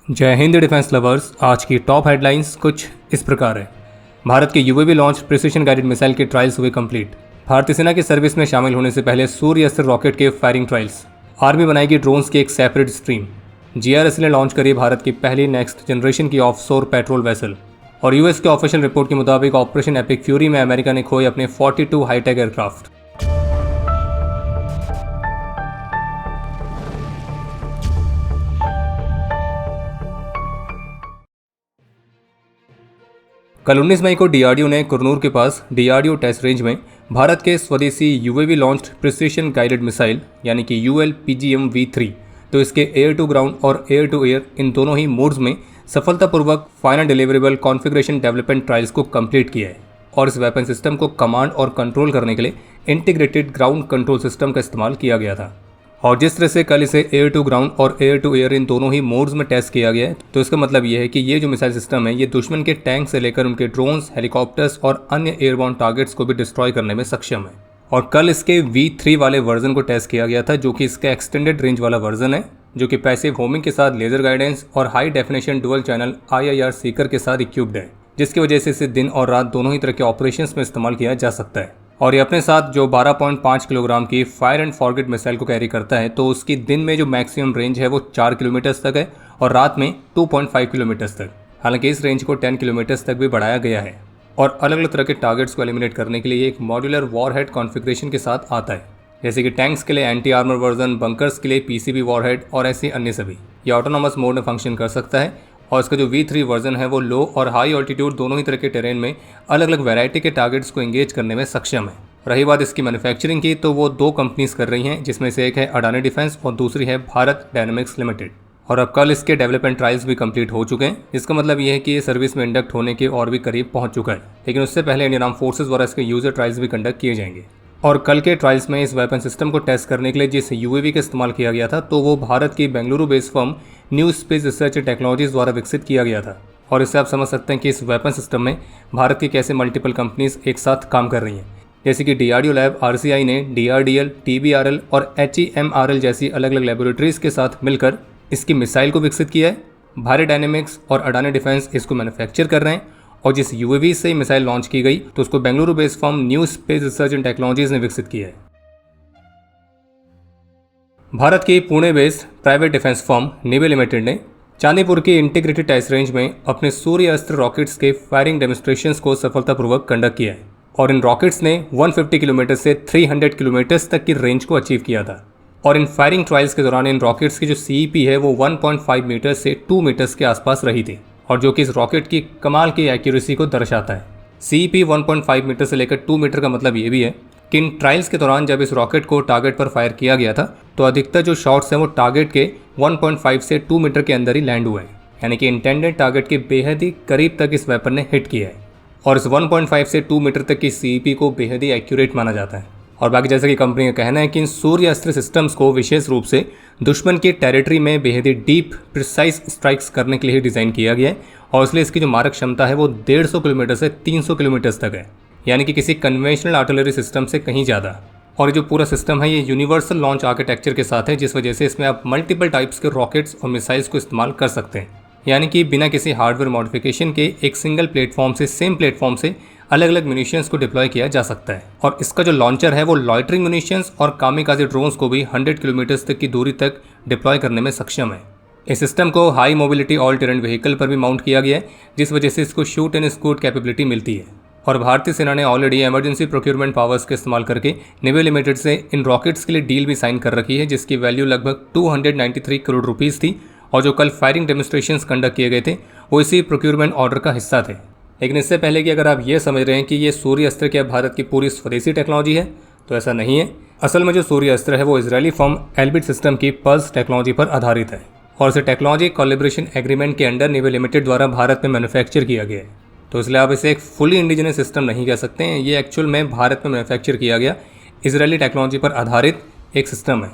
जय Hind defence lovers. आज की टॉप हेडलाइंस कुछ इस प्रकार है। भारत के UAV launch precision guided missile के ट्रायल्स हुए कंप्लीट। भारतीय सेना की सर्विस में शामिल होने से पहले सूर्य अस्त्र रॉकेट के फायरिंग ट्रायल्स। आर्मी बनाएगी ड्रोन्स की एक सेपरेट स्ट्रीम। जीआरएस ने लॉन्च करी भारत की पहली नेक्स्ट जनरेशन की ऑफशोर पेट्रोल वेसल। और यूएस के ऑफिशियल रिपोर्ट के मुताबिक ऑपरेशन एपिक फ्यूरी में अमेरिका ने खोए अपने 42 हाईटेक एयरक्राफ्ट। कल 19 मई को डीआरडीओ ने कुरनूर के पास डीआरडीओ टेस्ट रेंज में भारत के स्वदेशी UAV launched precision guided missile यानी कि ULPGM-V3 तो इसके एयर टू ग्राउंड और एयर टू एयर इन दोनों ही मोड्स में सफलतापूर्वक final deliverable configuration development trials को कंप्लीट किया है। और इस वेपन सिस्टम को कमांड और कंट्रोल करने के लिए इंटीग्रेटेड ग्राउंड कंट्रोल सिस्टम का इस्तेमाल किया गया था। और जिस तरह से कल इसे एयर टू ग्राउंड और एयर टू एयर इन दोनों ही मोड्स में टेस्ट किया गया है, तो इसका मतलब ये है कि ये जो मिसाइल सिस्टम है ये दुश्मन के टैंक से लेकर उनके ड्रोन्स, हेलीकॉप्टर्स और अन्य एयरबॉर्न टारगेट्स को भी डिस्ट्रॉय करने में सक्षम है। और कल इसके V3 वाले वर्जन को टेस्ट किया गया था, जो कि इसका एक्सटेंडेड रेंज वाला वर्जन है, जो कि पैसिव होमिंग के साथ लेजर गाइडेंस और high definition dual channel IIR Sikar के साथ इक्विप्ड है, जिसकी वजह से इसे दिन और रात दोनों ही तरह के ऑपरेशंस में इस्तेमाल किया जा सकता है। और ये अपने साथ जो 12.5 किलोग्राम की फायर एंड फॉरगेट मिसाइल को कैरी करता है, तो उसकी दिन में जो मैक्सिमम रेंज है वो 4 किलोमीटर्स तक है और रात में 2.5 किलोमीटर्स तक। हालांकि इस रेंज को 10 किलोमीटर्स तक भी बढ़ाया गया है। और अलग अलग तरह के टारगेट्स को एलिमिनेट करने के लिए एक मॉड्यूलर वॉरहेड कॉन्फ़िगरेशन के साथ आता है, जैसे कि टैंक्स के लिए एंटी आर्मर वर्जन, बंकर्स के लिए PCB वॉरहेड और ऐसे अन्य सभी। ये ऑटोनॉमस मोड में फंक्शन कर सकता है। और इसका जो V3 वर्जन है वो लो और हाई ऑल्टीट्यूड दोनों ही तरह के टेरेन में अलग अलग वैरायटी के टारगेट्स को एंगेज करने में सक्षम है। रही बात इसकी मैन्युफैक्चरिंग की, तो वो 2 कंपनीज कर रही हैं, जिसमें से एक है अडानी डिफेंस और दूसरी है भारत डायनामिक्स लिमिटेड। और अब कल इसके डेवलपमेंट ट्रायल्स भी कंप्लीट हो चुके हैं। इसका मतलब ये है कि ये सर्विस में इंडक्ट होने के और भी करीब पहुंच चुका है। लेकिन उससे पहले इंडियन आर्म फोर्सेज द्वारा इसके यूजर ट्रायल्स भी कंडक्ट किए जाएंगे। और कल के ट्रायल्स में इस वेपन सिस्टम को टेस्ट करने के लिए जिस UAV का इस्तेमाल किया गया था, तो वो भारत की Bengaluru based firm New Space Research and technologies द्वारा विकसित किया गया था। और इससे आप समझ सकते हैं कि इस वेपन सिस्टम में भारत की कैसे मल्टीपल कंपनीज एक साथ काम कर रही हैं, जैसे कि DRDO लैब RCI ने DRDL, TBRL और HEMRL जैसी अलग अलग लेबोरेटरीज के साथ मिलकर इसकी मिसाइल को विकसित किया है। भारत डायनेमिक्स और अडानी डिफेंस इसको मैन्युफैक्चर कर रहे हैं। और जिस UAV से मिसाइल लॉन्च की गई, तो उसको Bengaluru based firm New Space Research and Technologies ने विकसित किया है। भारत की Pune based private defence firm Nibe limited ने चांदीपुर की इंटीग्रेटेड टेस्ट रेंज में अपने सूर्य अस्त्र रॉकेट्स के फायरिंग डेमोन्स्ट्रेशंस को सफलतापूर्वक कंडक्ट किया है। और इन रॉकेट्स ने 150 किलोमीटर से 300 किलोमीटर्स तक की रेंज को अचीव किया था। और इन फायरिंग ट्रायल्स के दौरान इन रॉकेट्स की जो CEP है वो 1.5 मीटर से 2 मीटर्स के आसपास रही थी, और जो कि इस रॉकेट की कमाल की एक्यूरेसी को दर्शाता है। CEP 1.5 मीटर से लेकर 2 मीटर का मतलब ये भी है कि इन ट्रायल्स के दौरान जब इस रॉकेट को टारगेट पर फायर किया गया था, तो अधिकतर जो शॉट्स हैं वो टारगेट के 1.5 से 2 मीटर के अंदर ही लैंड हुए हैं, यानी कि इंटेंडेड टारगेट के बेहद ही करीब तक इस वेपन ने हिट किया है। और इस 1.5 से 2 मीटर तक की CEP को बेहद ही एक्यूरेट माना जाता है। और बाकी जैसे कि कंपनी का कहना है कि इन सूर्य अस्त्र सिस्टम्स को विशेष रूप से दुश्मन की टेरिटरी में बेहद ही डीप प्रिसाइज स्ट्राइक्स करने के लिए ही डिज़ाइन किया गया है। और इसलिए इसकी जो मारक क्षमता है वो 150 किलोमीटर से 300 किलोमीटर तक है, यानी कि किसी कन्वेंशनल आर्टिलरी सिस्टम से कहीं ज़्यादा। और ये जो पूरा सिस्टम है ये यूनिवर्सल लॉन्च आर्किटेक्चर के साथ है, जिस वजह से इसमें आप मल्टीपल टाइप्स के रॉकेट्स और मिसाइल्स को इस्तेमाल कर सकते हैं, यानी कि बिना किसी हार्डवेयर मॉडिफिकेशन के एक सिंगल प्लेटफॉर्म से सेम प्लेटफॉर्म से अलग अलग म्यूनिशंस को डिप्लॉय किया जा सकता है। और इसका जो लॉन्चर है वो लॉइटरिंग म्यूनिशंस और कामिकाज़े ड्रोन्स को भी 100 किलोमीटर्स तक की दूरी तक डिप्लॉय करने में सक्षम है। इस सिस्टम को high mobility all terrain vehicle पर भी माउंट किया गया है, जिस वजह से इसको शूट एंड स्कूट कैपेबिलिटी मिलती है। और भारतीय सेना ने ऑलरेडी इमरजेंसी प्रोक्योरमेंट पावर्स का इस्तेमाल करके निवे लिमिटेड से इन रॉकेट्स के लिए डील भी साइन कर रखी है, जिसकी वैल्यू लगभग 293 करोड़ रुपीज़ थी। और जो कल फायरिंग डेमोन्स्ट्रेशंस कंडक्ट किए गए थे वो इसी प्रोक्योरमेंट ऑर्डर का हिस्सा थे। लेकिन इससे पहले कि अगर आप ये समझ रहे हैं कि ये सूर्य अस्त्र क्या भारत की पूरी स्वदेशी टेक्नोलॉजी है, तो ऐसा नहीं है। असल में जो सूर्य अस्त्र है वो इजरायली फर्म एल्बिट सिस्टम की पल्स टेक्नोलॉजी पर आधारित है। और इसे टेक्नोलॉजी कोलैबोरेशन एग्रीमेंट के अंडर निवे लिमिटेड द्वारा भारत में मैन्युफैक्चर किया गया है। तो इसलिए आप इसे एक फुली इंडिजिनस सिस्टम नहीं कह सकते हैं। ये एक्चुअल में भारत में मैन्युफैक्चर किया गया इजरायली टेक्नोलॉजी पर आधारित एक सिस्टम है।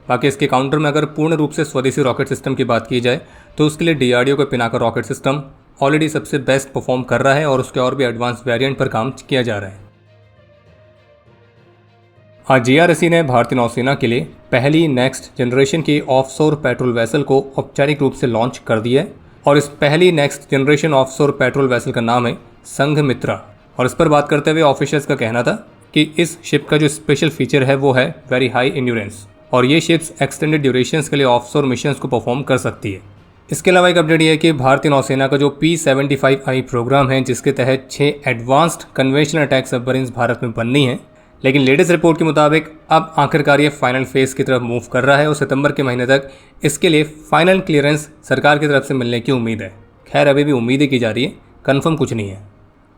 बाकी इसके काउंटर में अगर पूर्ण रूप से स्वदेशी रॉकेट सिस्टम की बात की जाए, तो उसके लिए DRDO का पिनाका रॉकेट सिस्टम ऑलरेडी सबसे बेस्ट परफॉर्म कर रहा है और उसके और भी एडवांस वेरिएंट पर काम किया जा रहा है। हाँ, जीआरएससी ने भारतीय नौसेना के लिए पहली नेक्स्ट जनरेशन की ऑफशोर पेट्रोल वेसल को औपचारिक रूप से लॉन्च कर दिया है और इस पहली next generation offshore patrol vessel का नाम है संघमित्रा। और इस पर बात करते हुए ऑफिशियल्स का कहना था कि इस शिप का जो स्पेशल फीचर है वो है वेरी हाई इंड्योरेंस और ये शिप्स एक्सटेंडेड ड्यूरेशंस के लिए ऑफशोर मिशंस को परफॉर्म कर सकती है। इसके अलावा एक अपडेट ये है कि भारतीय नौसेना का जो P-75I प्रोग्राम है जिसके तहत 6 advanced conventional attack submarines Bharat में बननी है, लेकिन लेटेस्ट रिपोर्ट के मुताबिक अब आखिरकार ये फाइनल फेज की तरफ मूव कर रहा है और सितंबर के महीने तक इसके लिए फाइनल क्लियरेंस सरकार की तरफ से मिलने की उम्मीद है। खैर अभी भी उम्मीदें की जा रही है, कंफर्म कुछ नहीं है।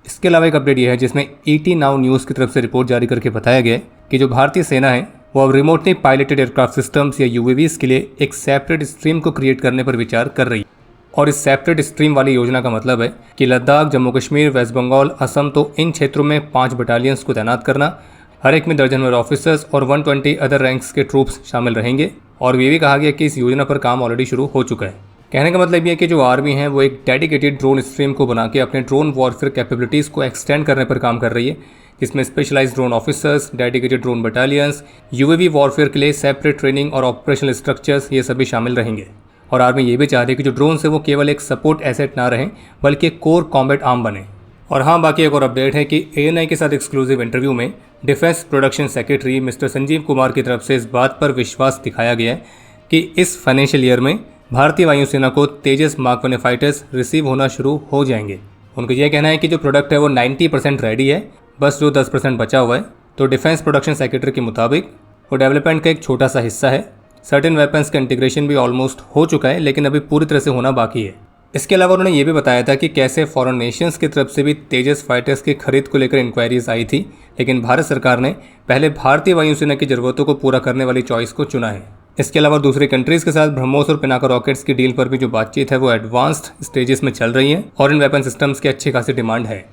इसके अलावा एक अपडेट यह है जिसमें ET नाउ न्यूज़ की तरफ से रिपोर्ट जारी करके बताया गया है कि जो भारतीय सेना है वो अब रिमोटली पायलटेड एयरक्राफ्ट सिस्टम्स या UAVs के लिए एक सेपरेट स्ट्रीम को क्रिएट करने पर विचार कर रही है। और इस सेपरेट स्ट्रीम वाली योजना का मतलब है कि लद्दाख, जम्मू कश्मीर, वेस्ट बंगाल, असम तो इन क्षेत्रों में 5 बटालियंस को तैनात करना, हर एक में दर्जनभर ऑफिसर्स और 120 अदर रैंक्स के ट्रूप्स शामिल रहेंगे। और ये भी कहा गया कि इस योजना पर काम ऑलरेडी शुरू हो चुका है। कहने का मतलब ये है कि जो आर्मी है वो एक डेडिकेटेड ड्रोन स्ट्रीम को बना के अपने ड्रोन वॉरफेयर कैपेबिलिटीज़ को एक्सटेंड करने पर काम कर रही है, जिसमें specialised drone officers, dedicated drone battalions, UAV warfare के लिए सेपरेट ट्रेनिंग और ऑपरेशनल स्ट्रक्चर्स ये सभी शामिल रहेंगे। और आर्मी ये भी चाह रही है कि जो ड्रोन है वो केवल एक सपोर्ट एसेट ना रहें बल्कि एक कोर कॉम्बैट आर्म बने। और हाँ, बाकी एक और अपडेट है कि ANI के साथ एक्सक्लूसिव इंटरव्यू में defence production secretary mister Sanjeev Kumar की तरफ से इस बात पर विश्वास दिखाया गया है कि इस फाइनेंशियल ईयर में भारतीय वायुसेना को तेजस मार्क 1 फाइटर्स रिसीव होना शुरू हो जाएंगे। उनका यह कहना है कि जो प्रोडक्ट है वो 90% रेडी है, बस जो 10% बचा हुआ है। तो डिफेंस प्रोडक्शन सेक्रेटरी के मुताबिक वो डेवलपमेंट का एक छोटा सा हिस्सा है। सर्टेन वेपन्स का इंटीग्रेशन भी ऑलमोस्ट हो चुका है, लेकिन अभी पूरी तरह से होना बाकी है। इसके अलावा उन्होंने ये भी बताया था कि कैसे फॉरेन नेशंस की तरफ से भी तेजस फाइटर्स की खरीद को लेकर इंक्वायरीज आई थी, लेकिन भारत सरकार ने पहले भारतीय वायुसेना की जरूरतों को पूरा करने वाली चॉइस को चुना है। इसके अलावा दूसरी कंट्रीज के साथ ब्रह्मोस और पिनाका रॉकेट्स की डील पर भी जो बातचीत है वो एडवांस्ड स्टेजेस में चल रही है और इन वेपन सिस्टम्स की अच्छी खासी डिमांड है।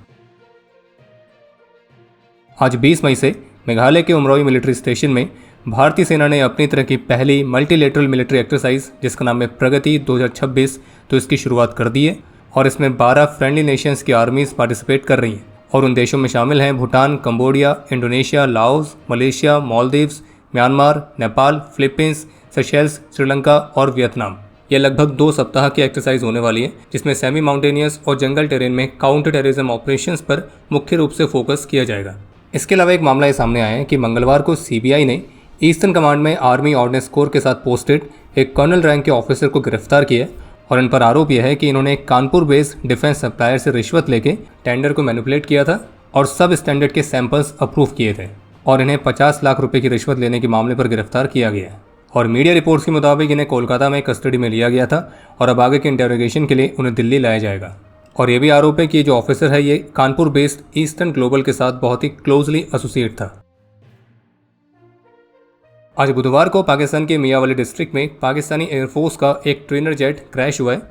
आज 20 मई से मेघालय के उमरोई मिलिट्री स्टेशन में भारतीय सेना ने अपनी तरह की पहली मल्टीलेटरल मिलिट्री एक्सरसाइज जिसका नाम है प्रगति 2026 तो इसकी शुरुआत कर दी है। और इसमें 12 फ्रेंडली नेशंस की आर्मीज पार्टिसिपेट कर रही हैं और उन देशों में शामिल हैं Bhutan, Cambodia, Indonesia, Laos, Malaysia, Maldives, Myanmar, Nepal, Philippines, Seychelles, Sri Lanka और वियतनाम। यह लगभग 2 सप्ताह की एक्सरसाइज होने वाली है जिसमें सेमी माउंटेनियस और जंगल टेरेन में काउंटर टेररिज्म ऑपरेशंस पर मुख्य रूप से फोकस किया जाएगा। इसके अलावा एक मामला ये सामने आया है कि मंगलवार को CBI ने ईस्टर्न कमांड में आर्मी ऑर्डिनेंस कोर के साथ पोस्टेड एक कर्नल रैंक के ऑफिसर को गिरफ्तार किया और इन पर आरोप यह है कि इन्होंने कानपुर बेस्ड डिफेंस सप्लायर से रिश्वत लेके टेंडर को मैनिपुलेट किया था और सब स्टैंडर्ड के सैंपल्स अप्रूव किए थे और इन्हें 50 लाख रुपए की रिश्वत लेने के मामले पर गिरफ्तार किया गया। और मीडिया रिपोर्ट्स के मुताबिक इन्हें कोलकाता में कस्टडी में लिया गया था और अब आगे के इंटेरोगेशन के लिए उन्हें दिल्ली लाया जाएगा। और ये भी आरोप है कि जो ऑफिसर है ये कानपुर बेस्ड ईस्टर्न ग्लोबल के साथ बहुत ही क्लोजली एसोसिएट था। आज बुधवार को पाकिस्तान के मियाँवाली डिस्ट्रिक्ट में पाकिस्तानी एयरफोर्स का एक ट्रेनर जेट क्रैश हुआ है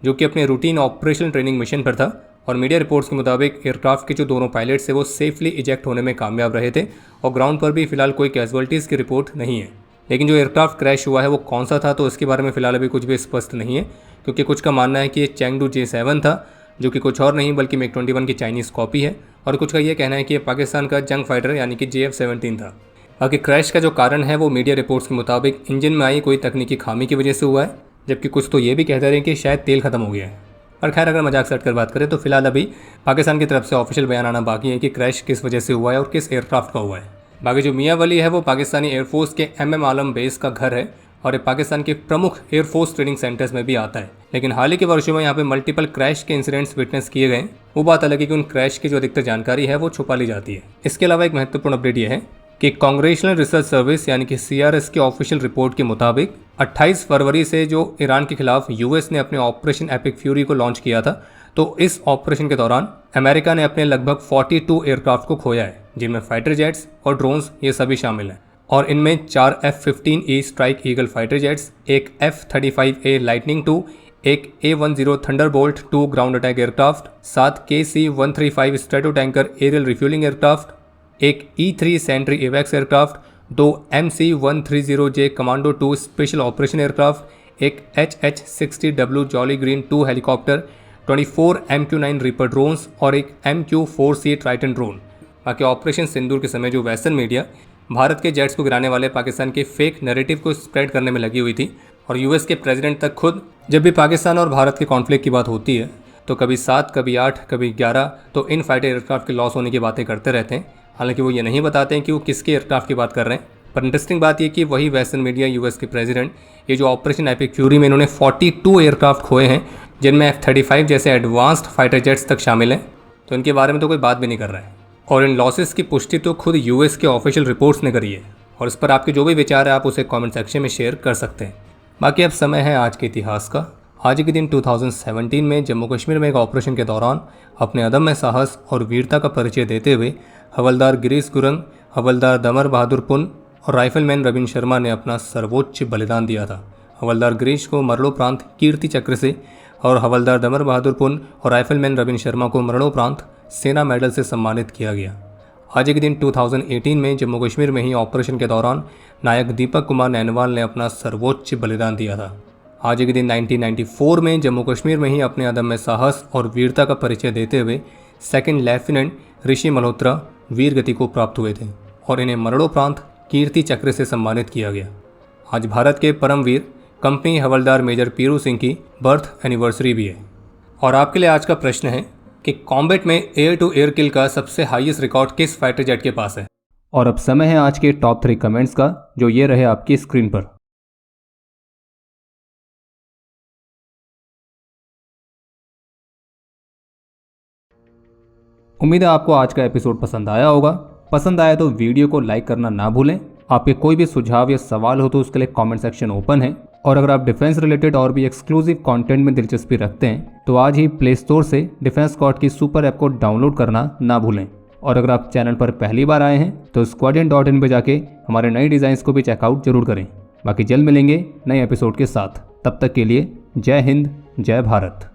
जो कि अपने रूटीन ऑपरेशनल ट्रेनिंग मिशन पर था। और मीडिया रिपोर्ट्स के मुताबिक एयरक्राफ्ट के जो दोनों पायलट्स थे वो सेफली इजेक्ट होने में कामयाब रहे थे और ग्राउंड पर भी फिलहाल कोई कैजुअल्टीज़ की रिपोर्ट नहीं है। लेकिन जो एयरक्राफ्ट क्रैश हुआ है वो कौन सा था तो इसके बारे में फिलहाल अभी कुछ भी स्पष्ट नहीं है, क्योंकि कुछ का मानना है कि ये चेंगडू J7 था जो कि कुछ और नहीं बल्कि MiG-21 की चाइनीज़ कॉपी है और कुछ का ये कहना है कि ये पाकिस्तान का जंग फाइटर यानी कि JF-17 था। बाकी क्रैश का जो कारण है वो मीडिया रिपोर्ट्स के मुताबिक इंजन में आई कोई तकनीकी खामी की वजह से हुआ है, जबकि कुछ तो ये भी कहते रहे कि शायद तेल खत्म हो गया है। और खैर अगर मजाक से हटकर बात करें तो फिलहाल अभी पाकिस्तान की तरफ से ऑफिशियल बयान आना बाकी है कि क्रैश किस वजह से हुआ है और किस एयरक्राफ्ट का हुआ है। बाकी जो मियाँवाली है वो पाकिस्तानी एयरफोर्स के MM आलम बेस का घर है और ये पाकिस्तान के प्रमुख एयरफोर्स ट्रेनिंग सेंटर्स में भी आता है। लेकिन हाल ही के वर्षों में यहाँ पे मल्टीपल क्रैश के इंसिडेंट्स विटनेस किए गए। वो बात अलग है कि उन क्रैश की जो अधिकतर जानकारी है वो छुपा ली जाती है। इसके अलावा एक महत्वपूर्ण अपडेट ये है कि कांग्रेचुलर रिसर्च सर्विस यानी कि CRS की ऑफिशियल रिपोर्ट के मुताबिक 28 फरवरी से जो ईरान के खिलाफ US ने अपने ऑपरेशन एपिक फ्यूरी को लॉन्च किया था, तो इस ऑपरेशन के दौरान अमेरिका ने अपने लगभग 42 एयरक्राफ्ट को खोया है, जिनमें फाइटर जेट्स और ड्रोन्स ये सभी शामिल हैं। और इनमें 4 F-15E strike eagle fighter jets, एक F-35A लाइटनिंग II, एक A-10 Thunderbolt 2 ground attack aircraft, 7 KC-135 Stratotanker aerial refuelling aircraft, एक E-3 सेंट्री एवैक्स aircraft, 2 MC-130J Commando 2 special operation aircraft, एक HH-60W Jolly Green 2 helicopter, 24 MQ-9 Reaper drones और एक MQ-4C Triton drone. बाकी operation Sindoor के समय जो वेस्टर्न मीडिया भारत के जेट्स को गिराने वाले पाकिस्तान के फेक नैरेटिव को स्प्रेड करने में लगी हुई थी और यूएस के प्रेसिडेंट तक खुद जब भी पाकिस्तान और भारत के कॉन्फ्लिक्ट की बात होती है तो कभी 7, कभी 8, कभी 11 तो इन फाइटर एयरक्राफ्ट के लॉस होने की बातें करते रहते हैं। हालांकि वो ये नहीं बताते हैं कि वो किसके एयरक्राफ्ट की बात कर रहे हैं। पर इंटरेस्टिंग बात ये कि वही वेस्टर्न मीडिया यूएस के प्रेसिडेंट ये जो ऑपरेशन एपिक फ्यूरी में इन्होंने 42 एयरक्राफ्ट खोए हैं जिनमें F-35 जैसे एडवांस्ड फाइटर जेट्स तक शामिल हैं, तो इनके बारे में तो कोई बात भी नहीं कर रहा है। और इन लॉसेस की पुष्टि तो खुद यूएस के ऑफिशियल रिपोर्ट्स ने करी है और इस पर आपके जो भी विचार है आप उसे कमेंट सेक्शन में शेयर कर सकते हैं। बाकी अब समय है आज के इतिहास का। आज के दिन 2017 में जम्मू कश्मीर में एक ऑपरेशन के दौरान अपने अदम्य साहस और वीरता का परिचय देते हुए हवलदार गिरीश गुरंग, हवलदार दमर बहादुर पुन और राइफलमैन रविंद्र शर्मा ने अपना सर्वोच्च बलिदान दिया था। हवलदार गिरीश को मरणोपरांत कीर्ति चक्र से और हवलदार दमर बहादुर पुन और राइफलमैन रविंद्र शर्मा को मरणोपरांत सेना मेडल से सम्मानित किया गया। आज के दिन 2018 में जम्मू कश्मीर में ही ऑपरेशन के दौरान नायक दीपक कुमार नैनवाल ने अपना सर्वोच्च बलिदान दिया था। आज के दिन 1994 में जम्मू कश्मीर में ही अपने अदम्य साहस और वीरता का परिचय देते हुए सेकंड लेफ्टिनेंट ऋषि मल्होत्रा वीर गति को प्राप्त हुए थे और इन्हें मरणोपरांत कीर्ति चक्र से सम्मानित किया गया। आज भारत के परमवीर कंपनी हवलदार मेजर पीरू सिंह की बर्थ एनिवर्सरी भी है। और आपके लिए आज का प्रश्न है कि कॉम्बैट में एयर टू एयर किल का सबसे हाईएस्ट रिकॉर्ड किस फाइटर जेट के पास है। और अब समय है आज के टॉप 3 कमेंट्स का जो ये रहे आपकी स्क्रीन पर। उम्मीद है आपको आज का एपिसोड पसंद आया होगा। पसंद आया तो वीडियो को लाइक करना ना भूलें। आपके कोई भी सुझाव या सवाल हो तो उसके लिए कमेंट सेक्शन ओपन है। और अगर आप डिफेंस रिलेटेड और भी एक्सक्लूसिव कंटेंट में दिलचस्पी रखते हैं तो आज ही प्ले स्टोर से डिफेंस स्क्वाड की सुपर ऐप को डाउनलोड करना ना भूलें। और अगर आप चैनल पर पहली बार आए हैं तो squadron.in पे जाके हमारे नए डिज़ाइंस को भी चेकआउट जरूर करें। बाकी जल्द मिलेंगे नए एपिसोड के साथ। तब तक के लिए जय हिंद, जय भारत।